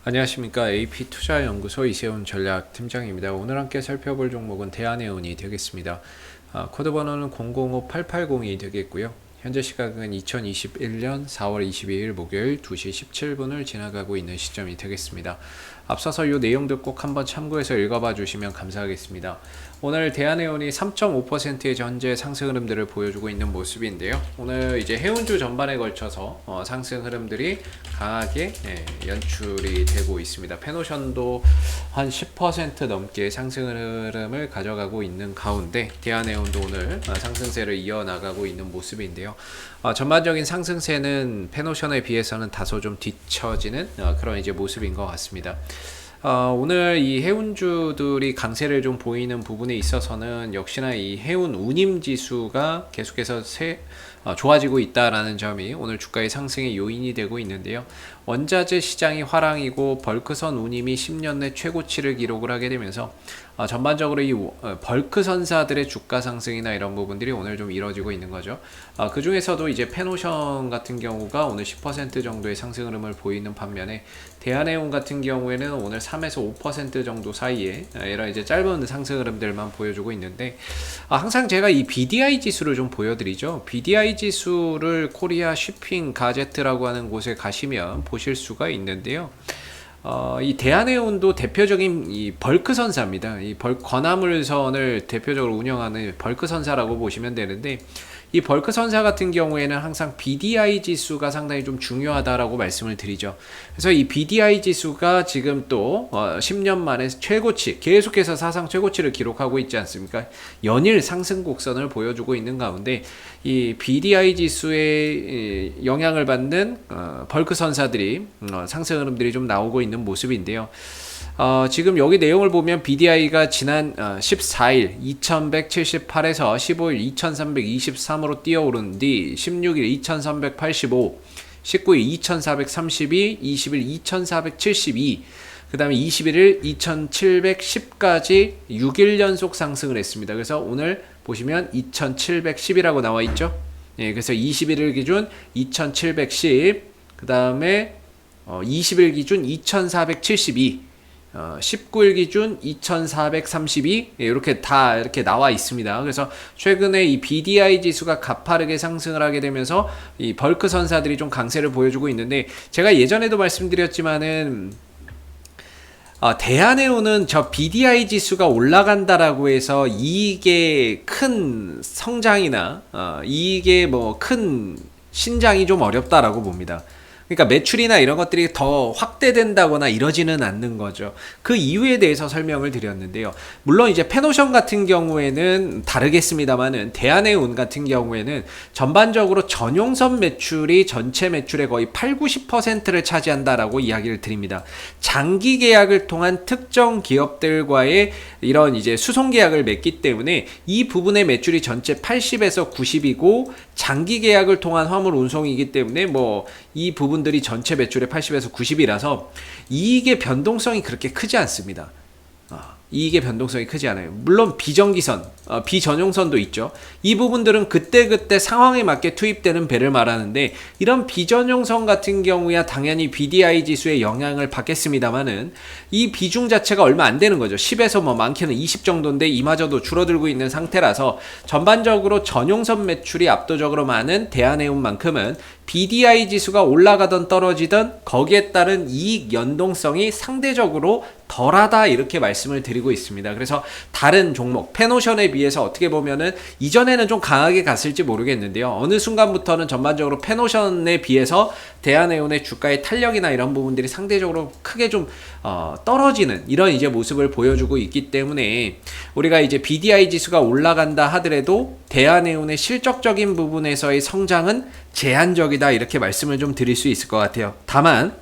안녕하십니까. AP투자연구소 이세훈 전략팀장입니다. 오늘 함께 살펴볼 종목은 대한해운이 되겠습니다. 코드 번호는 005880이 되겠고요. 현재 시각은 2021년 4월 22일 목요일 2시 17분을 지나가고 있는 시점이 되겠습니다. 앞서서 이 내용들 꼭 한번 참고해서 읽어봐 주시면 감사하겠습니다. 오늘 대한해운이 3.5%의 전체 상승 흐름들을 보여주고 있는 모습인데요. 오늘 이제 해운주 전반에 걸쳐서 상승 흐름들이 강하게 연출이 되고 있습니다. 페노션도 한 10% 넘게 상승 흐름을 가져가고 있는 가운데 대한해운도 오늘 상승세를 이어나가고 있는 모습인데요. 전반적인 상승세는 페노션에 비해서는 다소 좀 뒤처지는 그런 이제 모습인 것 같습니다. 오늘 이 해운주들이 강세를 좀 보이는 부분에 있어서는 역시나 이 해운 운임 지수가 계속해서 좋아지고 있다라는 점이 오늘 주가의 상승의 요인이 되고 있는데요. 원자재 시장이 화랑이고 벌크선 운임이 10년 내 최고치를 기록을 하게 되면서 전반적으로 이 벌크 선사들의 주가 상승이나 이런 부분들이 오늘 좀 이뤄지고 있는 거죠. 그 중에서도 이제 페노션 같은 경우가 오늘 10% 정도의 상승 흐름을 보이는 반면에 대한해운 같은 경우에는 오늘 3에서 5% 정도 사이에 이런 이제 짧은 상승 흐름들만 보여주고 있는데 항상 제가 이 BDI 지수를 좀 보여드리죠. BDI 지수를 코리아 쉬핑 가제트라고 하는 곳에 가시면 보실 수가 있는데요. 이 대한해운도 대표적인 이 벌크 선사입니다. 이 건화물선을 대표적으로 운영하는 벌크 선사라고 보시면 되는데 이 벌크 선사 같은 경우에는 항상 BDI 지수가 상당히 좀 중요하다라고 말씀을 드리죠. 그래서 이 BDI 지수가 지금 또 10년 만에 최고치, 계속해서 사상 최고치를 기록하고 있지 않습니까? 연일 상승 곡선을 보여주고 있는 가운데 이 BDI 지수의 영향을 받는 벌크 선사들이 상승 흐름들이 좀 나오고 있는 모습인데요. 지금 여기 내용을 보면 BDI가 지난 14일 2178에서 15일 2323으로 뛰어오른 뒤 16일 2385, 19일 2432, 20일 2472, 그 다음에 21일 2710까지 6일 연속 상승을 했습니다. 그래서 오늘 보시면 2710이라고 나와 있죠. 예, 그래서 21일 기준 2710, 그 다음에 20일 기준 2472, 19일 기준 2432 이렇게 다 이렇게 나와 있습니다. 그래서 최근에 이 BDI 지수가 가파르게 상승을 하게 되면서 이 벌크 선사들이 좀 강세를 보여주고 있는데 제가 예전에도 말씀드렸지만은 대한해운은 저 BDI 지수가 올라간다라고 해서 이익의 큰 성장이나 이익의 뭐 큰 신장이 좀 어렵다라고 봅니다. 그러니까 매출이나 이런 것들이 더 확대된다거나 이러지는 않는 거죠. 그 이유에 대해서 설명을 드렸는데요. 물론 이제 페노션 같은 경우에는 다르겠습니다만은 대한해운 같은 경우에는 전반적으로 전용선 매출이 전체 매출의 거의 80-90%를 차지한다라고 이야기를 드립니다. 장기 계약을 통한 특정 기업들과의 이런 이제 수송 계약을 맺기 때문에 이 부분의 매출이 전체 80에서 90이고 장기 계약을 통한 화물 운송이기 때문에 뭐 이 부분들이 전체 매출의 80에서 90이라서 이익의 변동성이 그렇게 크지 않습니다. 이익의 변동성이 크지 않아요. 물론 비정기선, 비전용선도 있죠. 이 부분들은 그때그때 상황에 맞게 투입되는 배를 말하는데 이런 비전용선 같은 경우야 당연히 BDI 지수에 영향을 받겠습니다만은 이 비중 자체가 얼마 안 되는 거죠. 10에서 뭐 많게는 20 정도인데 이마저도 줄어들고 있는 상태라서 전반적으로 전용선 매출이 압도적으로 많은 대한해운만큼은 BDI 지수가 올라가던 떨어지던 거기에 따른 이익 연동성이 상대적으로 덜하다 이렇게 말씀을 드리고 있습니다. 그래서 다른 종목 페노션에 비해서 어떻게 보면은 이전에는 좀 강하게 갔을지 모르겠는데요. 어느 순간부터는 전반적으로 페노션에 비해서 대한해운의 주가의 탄력이나 이런 부분들이 상대적으로 크게 좀 떨어지는 이런 이제 모습을 보여주고 있기 때문에 우리가 이제 BDI 지수가 올라간다 하더라도 대한해운의 실적적인 부분에서의 성장은 제한적이다 이렇게 말씀을 좀 드릴 수 있을 것 같아요. 다만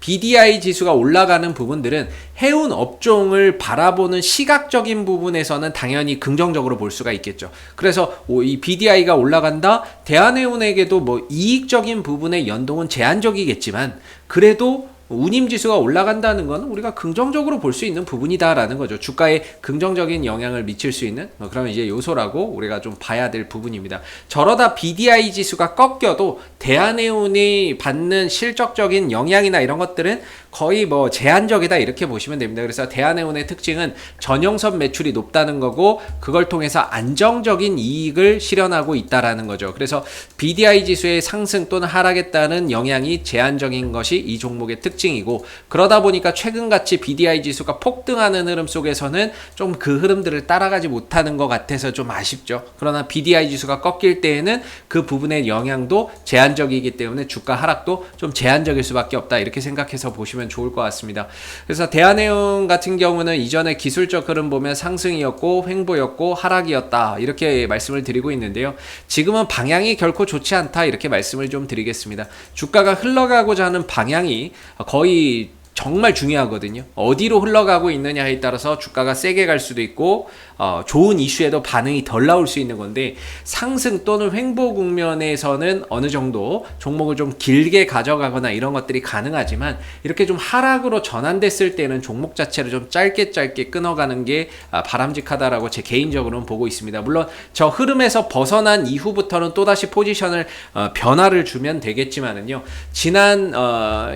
BDI 지수가 올라가는 부분들은 해운 업종을 바라보는 시각적인 부분에서는 당연히 긍정적으로 볼 수가 있겠죠. 그래서 이 BDI가 올라간다, 대한해운에게도 뭐 이익적인 부분의 연동은 제한적이겠지만 그래도 운임지수가 올라간다는 건 우리가 긍정적으로 볼 수 있는 부분이다라는 거죠. 주가에 긍정적인 영향을 미칠 수 있는 그런 이제 요소라고 우리가 좀 봐야 될 부분입니다. 저러다 BDI 지수가 꺾여도 대한해운이 받는 실적적인 영향이나 이런 것들은 거의 뭐 제한적이다 이렇게 보시면 됩니다. 그래서 대한해운의 특징은 전용선 매출이 높다는 거고 그걸 통해서 안정적인 이익을 실현하고 있다라는 거죠. 그래서 BDI 지수의 상승 또는 하락에 따른 영향이 제한적인 것이 이 종목의 특징이고 그러다 보니까 최근같이 BDI 지수가 폭등하는 흐름 속에서는 좀 그 흐름들을 따라가지 못하는 것 같아서 좀 아쉽죠. 그러나 BDI 지수가 꺾일 때에는 그 부분의 영향도 제한적이기 때문에 주가 하락도 좀 제한적일 수밖에 없다 이렇게 생각해서 보시면 좋을 것 같습니다. 그래서 대한해운 같은 경우는 이전에 기술적 흐름 보면 상승이었고 횡보였고 하락이었다 이렇게 말씀을 드리고 있는데요. 지금은 방향이 결코 좋지 않다 이렇게 말씀을 좀 드리겠습니다. 주가가 흘러가고자 하는 방향이 거의 정말 중요하거든요. 어디로 흘러가고 있느냐에 따라서 주가가 세게 갈 수도 있고 좋은 이슈에도 반응이 덜 나올 수 있는 건데 상승 또는 횡보 국면에서는 어느 정도 종목을 좀 길게 가져가거나 이런 것들이 가능하지만 이렇게 좀 하락으로 전환됐을 때는 종목 자체를 좀 짧게 끊어가는 게 바람직하다라고 제 개인적으로는 보고 있습니다. 물론 저 흐름에서 벗어난 이후부터는 또다시 포지션을 변화를 주면 되겠지만은요. 지난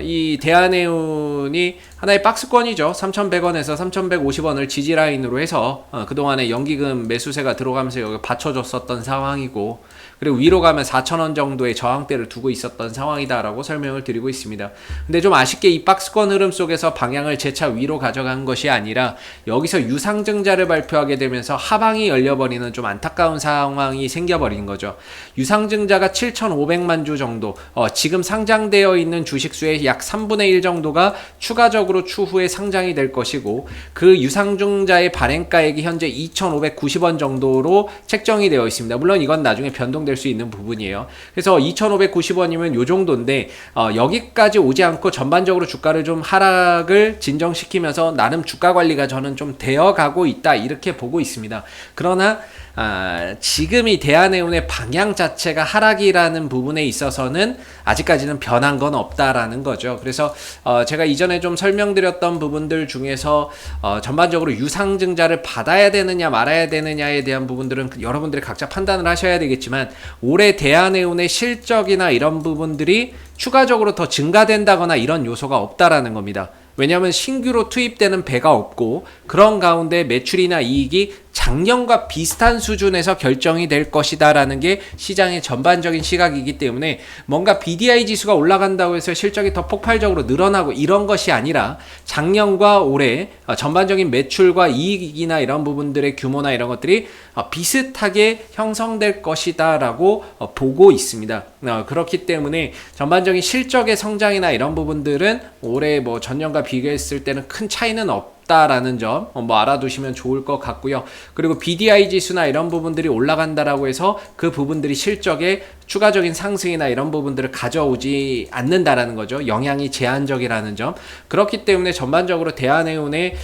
이 대한해운이 하나의 박스권이죠. 3,100원에서 3,150원을 지지라인으로 해서 그동안에 연기금 매수세가 들어가면서 여기 받쳐줬었던 상황이고 그리고 위로 가면 4,000원 정도의 저항대를 두고 있었던 상황이다라고 설명을 드리고 있습니다. 근데 좀 아쉽게 이 박스권 흐름 속에서 방향을 재차 위로 가져간 것이 아니라 여기서 유상증자를 발표하게 되면서 하방이 열려버리는 좀 안타까운 상황이 생겨버린 거죠. 유상증자가 7,500만 주 정도 지금 상장되어 있는 주식수의 약 3분의 1 정도가 추가적으로 추후에 상장이 될 것이고 그 유상증자의 발행가액이 현재 2,590원 정도로 책정이 되어 있습니다. 물론 이건 나중에 변동될 수 있는 부분이에요. 그래서 2,590원이면 요 정도인데 여기까지 오지 않고 전반적으로 주가를 좀 하락을 진정시키면서 나름 주가 관리가 저는 좀 되어가고 있다 이렇게 보고 있습니다. 그러나 지금 이 대한해운의 방향 자체가 하락이라는 부분에 있어서는 아직까지는 변한 건 없다라는 거죠. 그래서 제가 이전에 좀 설명드렸던 부분들 중에서 전반적으로 유상증자를 받아야 되느냐 말아야 되느냐에 대한 부분들은 여러분들이 각자 판단을 하셔야 되겠지만 올해 대한해운의 실적이나 이런 부분들이 추가적으로 더 증가된다거나 이런 요소가 없다라는 겁니다. 왜냐하면 신규로 투입되는 배가 없고 그런 가운데 매출이나 이익이 작년과 비슷한 수준에서 결정이 될 것이다 라는 게 시장의 전반적인 시각이기 때문에 뭔가 BDI 지수가 올라간다고 해서 실적이 더 폭발적으로 늘어나고 이런 것이 아니라 작년과 올해 전반적인 매출과 이익이나 이런 부분들의 규모나 이런 것들이 비슷하게 형성될 것이다 라고 보고 있습니다. 그렇기 때문에 전반적인 실적의 성장이나 이런 부분들은 올해 뭐 전년과 비교했을 때는 큰 차이는 없다라는 점 알아두시면 좋을 것 같고요. 그리고 BDI 지수나 이런 부분들이 올라간다라고 해서 그 부분들이 실적에 추가적인 상승이나 이런 부분들을 가져오지 않는다라는 거죠. 영향이 제한적이라는 점. 그렇기 때문에 전반적으로 대한해운의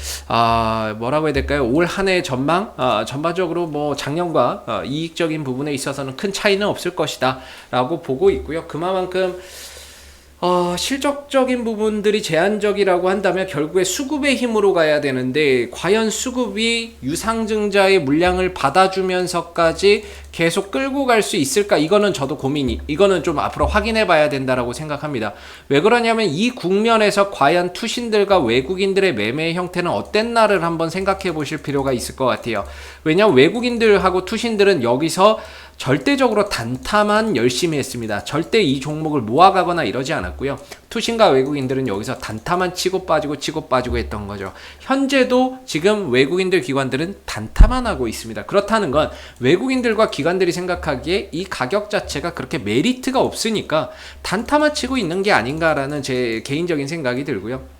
뭐라고 해야 될까요? 올 한 해 전망 전반적으로 뭐 작년과 이익적인 부분에 있어서는 큰 차이는 없을 것이다 라고 보고 있고요. 그만큼 실적적인 부분들이 제한적이라고 한다면 결국에 수급의 힘으로 가야 되는데 과연 수급이 유상증자의 물량을 받아주면서까지 계속 끌고 갈 수 있을까? 이거는 저도 이거는 좀 앞으로 확인해 봐야 된다라고 생각합니다. 왜 그러냐면 이 국면에서 과연 투신들과 외국인들의 매매 형태는 어땠나를 한번 생각해 보실 필요가 있을 것 같아요. 왜냐하면 외국인들하고 투신들은 여기서 절대적으로 단타만 열심히 했습니다. 절대 이 종목을 모아가거나 이러지 않았고요. 투신과 외국인들은 여기서 단타만 치고 빠지고 했던 거죠. 현재도 지금 외국인들 기관들은 단타만 하고 있습니다. 그렇다는 건 외국인들과 기관들이 생각하기에 이 가격 자체가 그렇게 메리트가 없으니까 단타만 치고 있는 게 아닌가라는 제 개인적인 생각이 들고요.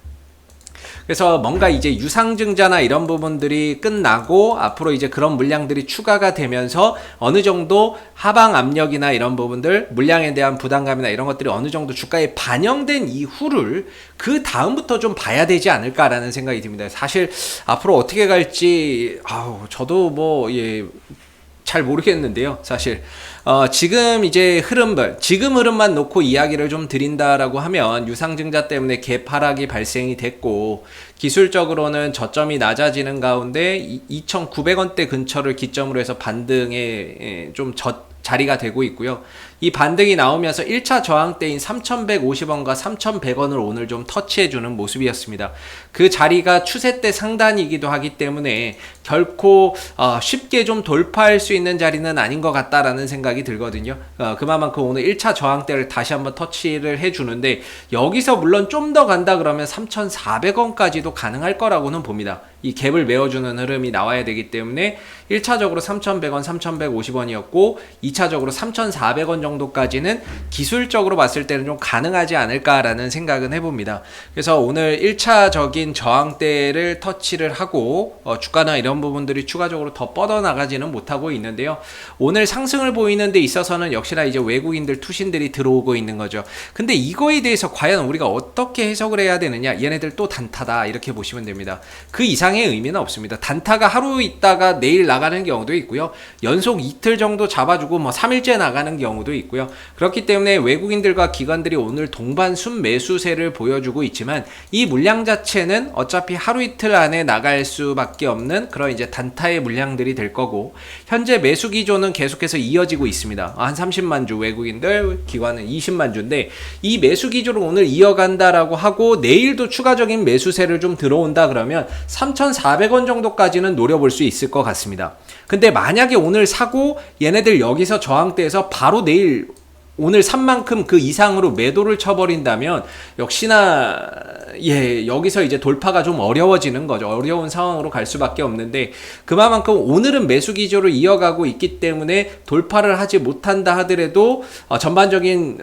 그래서 뭔가 이제 유상증자나 이런 부분들이 끝나고 앞으로 이제 그런 물량들이 추가가 되면서 어느 정도 하방 압력이나 이런 부분들 물량에 대한 부담감이나 이런 것들이 어느 정도 주가에 반영된 이후를 그 다음부터 좀 봐야 되지 않을까라는 생각이 듭니다. 사실 앞으로 어떻게 갈지 저도 잘 모르겠는데요. 사실 지금 이제 지금 흐름만 놓고 이야기를 좀 드린다라고 하면 유상증자 때문에 개파락이 발생이 됐고 기술적으로는 저점이 낮아지는 가운데 2,900원대 근처를 기점으로 해서 반등에 좀 자리가 되고 있고요. 이 반등이 나오면서 1차 저항대인 3,150원과 3,100원을 오늘 좀 터치해주는 모습이었습니다. 그 자리가 추세대 상단이기도 하기 때문에 결코 쉽게 좀 돌파할 수 있는 자리는 아닌 것 같다라는 생각이 들거든요. 그만큼 오늘 1차 저항대를 다시 한번 터치를 해주는데 여기서 물론 좀 더 간다 그러면 3,400원까지도 가능할 거라고는 봅니다. 이 갭을 메워주는 흐름이 나와야 되기 때문에 1차적으로 3,100원, 3,150원이었고 2차적으로 3,400원 정도까지는 기술적으로 봤을 때는 좀 가능하지 않을까라는 생각은 해봅니다. 그래서 오늘 1차적인 저항대를 터치를 하고 주가나 이런 부분들이 추가적으로 더 뻗어나가지는 못하고 있는데요. 오늘 상승을 보이는 데 있어서는 역시나 이제 외국인들 투신들이 들어오고 있는 거죠. 근데 이거에 대해서 과연 우리가 어떻게 해석을 해야 되느냐, 얘네들 또 단타다 이렇게 보시면 됩니다. 그 이상의 의미는 없습니다. 단타가 하루 있다가 내일 나가는 경우도 있고요. 연속 이틀 정도 잡아주고 3일째 나가는 경우도 있고요. 그렇기 때문에 외국인들과 기관들이 오늘 동반 순매수세를 보여주고 있지만 이 물량 자체는 어차피 하루 이틀 안에 나갈 수밖에 없는 그런 이제 단타의 물량들이 될 거고 현재 매수 기조는 계속해서 이어지고 있습니다. 한 30만 주, 외국인들 기관은 20만 주인데 이 매수 기조를 오늘 이어간다라고 하고 내일도 추가적인 매수세를 좀 들어온다 그러면 3,400원 정도까지는 노려볼 수 있을 것 같습니다. 근데 만약에 오늘 사고 얘네들 여기서 저항대에서 바로 내일 오늘 산 만큼 그 이상으로 매도를 쳐버린다면 역시나 여기서 이제 돌파가 좀 어려워지는 거죠. 어려운 상황으로 갈 수밖에 없는데 그만큼 오늘은 매수 기조를 이어가고 있기 때문에 돌파를 하지 못한다 하더라도 전반적인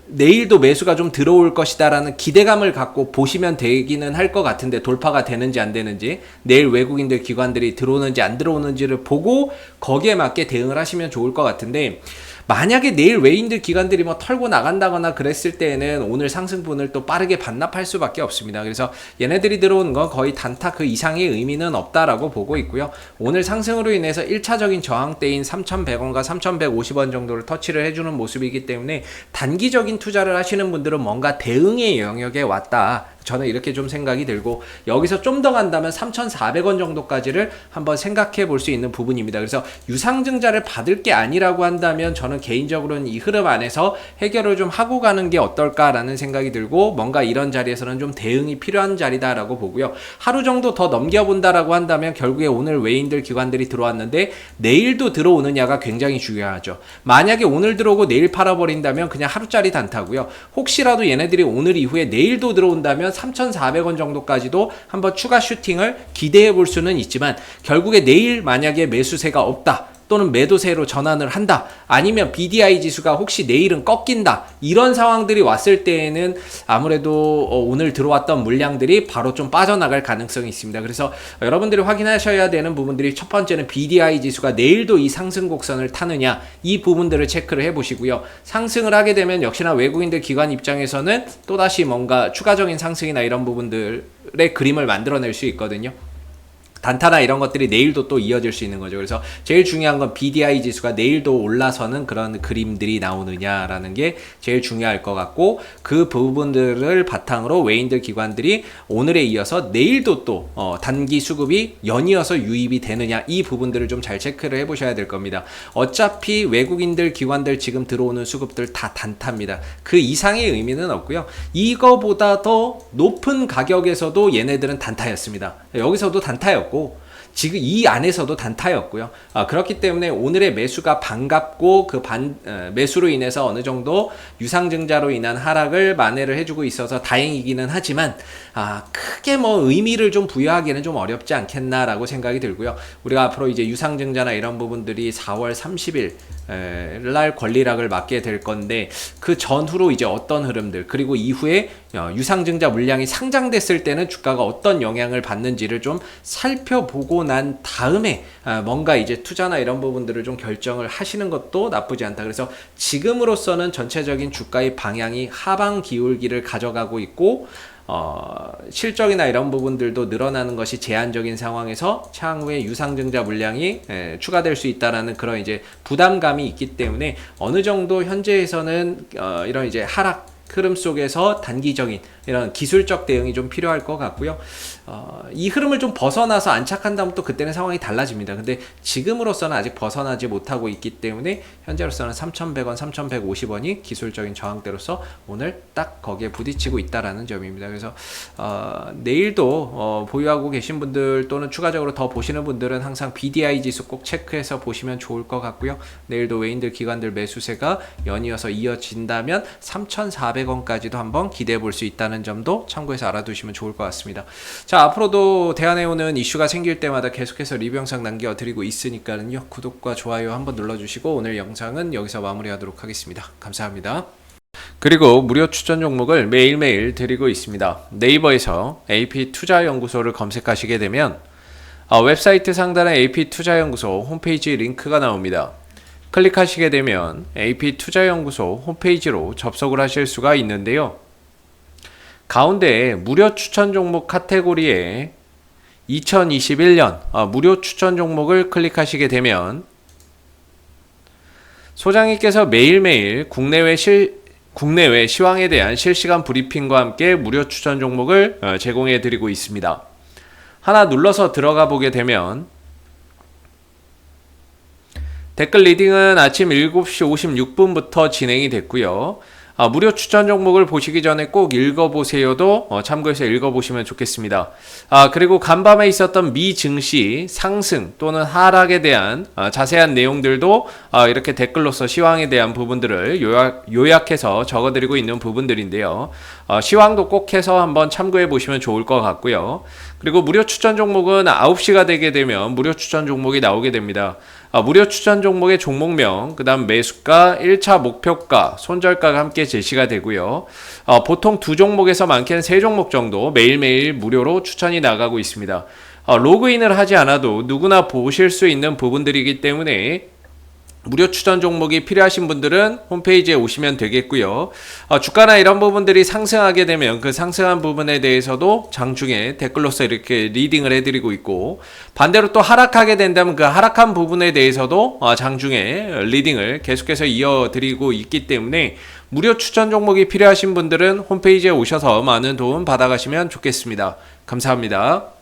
내일도 매수가 좀 들어올 것이다라는 기대감을 갖고 보시면 되기는 할 것 같은데 돌파가 되는지 안 되는지 내일 외국인들 기관들이 들어오는지 안 들어오는지를 보고 거기에 맞게 대응을 하시면 좋을 것 같은데 만약에 내일 외인들 기관들이 털고 나간다거나 그랬을 때에는 오늘 상승분을 또 빠르게 반납할 수밖에 없습니다. 그래서 얘네들이 들어오는 건 거의 단타 그 이상의 의미는 없다라고 보고 있고요. 오늘 상승으로 인해서 1차적인 저항대인 3,100원과 3,150원 정도를 터치를 해주는 모습이기 때문에 단기적인 투자를 하시는 분들은 뭔가 대응의 영역에 왔다. 저는 이렇게 좀 생각이 들고 여기서 좀 더 간다면 3,400원 정도까지를 한번 생각해 볼 수 있는 부분입니다. 그래서 유상증자를 받을 게 아니라고 한다면 저는 개인적으로는 이 흐름 안에서 해결을 좀 하고 가는 게 어떨까라는 생각이 들고 뭔가 이런 자리에서는 좀 대응이 필요한 자리다라고 보고요. 하루 정도 더 넘겨본다라고 한다면 결국에 오늘 외인들 기관들이 들어왔는데 내일도 들어오느냐가 굉장히 중요하죠. 만약에 오늘 들어오고 내일 팔아버린다면 그냥 하루짜리 단타고요. 혹시라도 얘네들이 오늘 이후에 내일도 들어온다면 3,400원 정도까지도 한번 추가 슈팅을 기대해 볼 수는 있지만 결국에 내일 만약에 매수세가 없다 또는 매도세로 전환을 한다 아니면 BDI 지수가 혹시 내일은 꺾인다 이런 상황들이 왔을 때에는 아무래도 오늘 들어왔던 물량들이 바로 좀 빠져나갈 가능성이 있습니다. 그래서 여러분들이 확인하셔야 되는 부분들이 첫 번째는 BDI 지수가 내일도 이 상승 곡선을 타느냐 이 부분들을 체크를 해보시고요. 상승을 하게 되면 역시나 외국인들 기관 입장에서는 또다시 뭔가 추가적인 상승이나 이런 부분들의 그림을 만들어낼 수 있거든요. 단타나 이런 것들이 내일도 또 이어질 수 있는 거죠. 그래서 제일 중요한 건 BDI 지수가 내일도 올라서는 그런 그림들이 나오느냐라는 게 제일 중요할 것 같고 그 부분들을 바탕으로 외인들 기관들이 오늘에 이어서 내일도 또 단기 수급이 연이어서 유입이 되느냐 이 부분들을 좀 잘 체크를 해보셔야 될 겁니다. 어차피 외국인들 기관들 지금 들어오는 수급들 다 단타입니다. 그 이상의 의미는 없고요. 이거보다 더 높은 가격에서도 얘네들은 단타였습니다. 여기서도 단타였고 지금 이 안에서도 단타였고요. 그렇기 때문에 오늘의 매수가 반갑고 그 매수로 인해서 어느 정도 유상증자로 인한 하락을 만회를 해주고 있어서 다행이기는 하지만 크게 의미를 좀 부여하기는 좀 어렵지 않겠나라고 생각이 들고요. 우리가 앞으로 이제 유상증자나 이런 부분들이 4월 30일 날 권리락을 맞게 될 건데 그 전후로 이제 어떤 흐름들 그리고 이후에 유상증자 물량이 상장됐을 때는 주가가 어떤 영향을 받는지를 좀 살펴보고 난 다음에 뭔가 이제 투자나 이런 부분들을 좀 결정을 하시는 것도 나쁘지 않다. 그래서 지금으로서는 전체적인 주가의 방향이 하방 기울기를 가져가고 있고 실적이나 이런 부분들도 늘어나는 것이 제한적인 상황에서 향후에 유상증자 물량이 추가될 수 있다라는 그런 이제 부담감이 있기 때문에 어느 정도 현재에서는 이런 이제 하락 흐름 속에서 단기적인 이런 기술적 대응이 좀 필요할 것 같고요. 이 흐름을 좀 벗어나서 안착한다면 또 그때는 상황이 달라집니다. 근데 지금으로서는 아직 벗어나지 못하고 있기 때문에 현재로서는 3,100원, 3,150원이 기술적인 저항대로서 오늘 딱 거기에 부딪히고 있다라는 점입니다. 그래서 내일도 보유하고 계신 분들 또는 추가적으로 더 보시는 분들은 항상 BDI 지수 꼭 체크해서 보시면 좋을 것 같고요. 내일도 외인들, 기관들 매수세가 연이어서 이어진다면 3,400원까지도 한번 기대해 볼 수 있다는 점도 참고해서 알아두시면 좋을 것 같습니다. 자, 앞으로도 대한해운은 이슈가 생길 때마다 계속해서 리뷰 영상 남겨드리고 있으니까요. 구독과 좋아요 한번 눌러주시고 오늘 영상은 여기서 마무리하도록 하겠습니다. 감사합니다. 그리고 무료 추천 종목을 매일매일 드리고 있습니다. 네이버에서 AP투자연구소를 검색하시게 되면 웹사이트 상단에 AP투자연구소 홈페이지 링크가 나옵니다. 클릭하시게 되면 AP투자연구소 홈페이지로 접속을 하실 수가 있는데요. 가운데 무료 추천 종목 카테고리에 2021년 무료 추천 종목을 클릭하시게 되면 소장님께서 매일매일 국내외 시황에 대한 실시간 브리핑과 함께 무료 추천 종목을 제공해 드리고 있습니다. 하나 눌러서 들어가 보게 되면 댓글 리딩은 아침 7시 56분부터 진행이 됐고요. 무료 추천 종목을 보시기 전에 꼭 읽어보세요도 참고해서 읽어보시면 좋겠습니다. 그리고 간밤에 있었던 미 증시 상승 또는 하락에 대한 자세한 내용들도 이렇게 댓글로서 시황에 대한 부분들을 요약해서 적어드리고 있는 부분들인데요. 시황도 꼭 해서 한번 참고해 보시면 좋을 것 같고요. 그리고 무료 추천 종목은 9시가 되게 되면 무료 추천 종목이 나오게 됩니다. 무료 추천 종목의 종목명, 그 다음 매수가, 1차 목표가, 손절가가 함께 제시가 되고요. 보통 두 종목에서 많게는 세 종목 정도 매일매일 무료로 추천이 나가고 있습니다. 로그인을 하지 않아도 누구나 보실 수 있는 부분들이기 때문에 무료 추천 종목이 필요하신 분들은 홈페이지에 오시면 되겠고요. 주가나 이런 부분들이 상승하게 되면 그 상승한 부분에 대해서도 장중에 댓글로서 이렇게 리딩을 해드리고 있고, 반대로 또 하락하게 된다면 그 하락한 부분에 대해서도 장중에 리딩을 계속해서 이어드리고 있기 때문에 무료 추천 종목이 필요하신 분들은 홈페이지에 오셔서 많은 도움 받아가시면 좋겠습니다. 감사합니다.